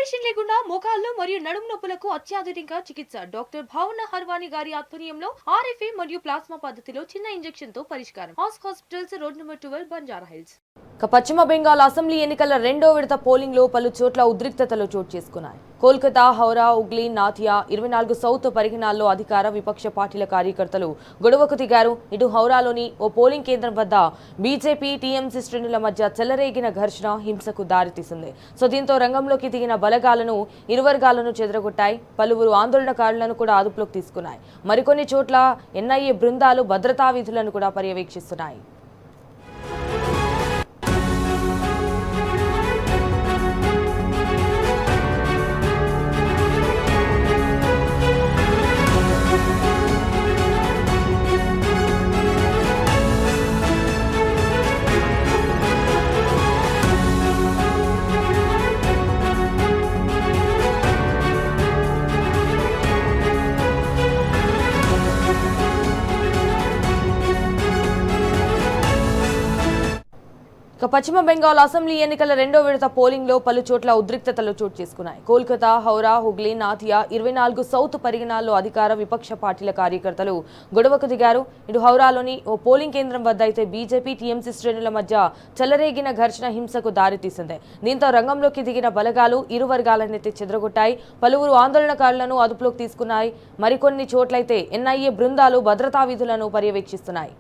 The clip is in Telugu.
ఆపరేషన్ లేకుండా మోకాళ్లు మరియు నడుము నొప్పులకు అత్యాధునిక చికిత్స డాక్టర్ భావన హర్వాని గారి ఆధ్వర్యంలో ఆర్ఎఫ్ఏ మరియు ప్లాస్మా పద్ధతిలో చిన్న ఇంజెక్షన్ తో పరిష్కారం. Hospitals road number 12 Banjara hills. పశ్చిమ బెంగాల్ అసెంబ్లీ ఎన్నికల రెండో విడత పోలింగ్ లో పలు చోట్ల ఉద్రిక్తతలు చోటు చేసుకున్నాయి. కోల్కతా, హౌరా, హుగ్లీ, నాథియా 24 సౌత్ పరిగణాల్లో అధికార విపక్ష పార్టీల కార్యకర్తలు గొడవకు దిగారు. ఇటు హౌరాలోని ఓ పోలింగ్ కేంద్రం వద్ద బీజేపీ, టీఎంసీ శ్రేణుల మధ్య చెలరేగిన ఘర్షణ హింసకు దారితీసింది. దీంతో రంగంలోకి దిగిన బలగాలను ఇరు వర్గాలను చెదరగొట్టాయి. పలువురు ఆందోళనకారులను కూడా అదుపులోకి తీసుకున్నాయి. మరికొన్ని చోట్ల ఎన్ఐఏ బృందాలు భద్రతా విధులను కూడా పర్యవేక్షిస్తున్నాయి. పశ్చిమ బెంగాల్ అసెంబ్లీ ఎన్నికల రెండో విడత పోలింగ్ లో పలు చోట్ల ఉద్రిక్తతలు చోటు చేసుకున్నాయి. కోల్కతా, హౌరా, హుగ్లీ, నాథియా 24 సౌత్ పరిగణాల్లో అధికార విపక్ష పార్టీల కార్యకర్తలు గొడవకు దిగారు. ఇటు హౌరాలోని ఓ పోలింగ్ కేంద్రం వద్ద అయితే బీజేపీ, టీఎంసీ శ్రేణుల మధ్య చెలరేగిన ఘర్షణ హింసకు దారితీసింది. దీంతో రంగంలోకి దిగిన బలగాలు ఇరు వర్గాలనైతే చెదరగొట్టాయి. పలువురు ఆందోళనకారులను అదుపులోకి తీసుకున్నాయి. మరికొన్ని చోట్లయితే ఎన్ఐఏ బృందాలు భద్రతా విధులను పర్యవేక్షిస్తున్నాయి.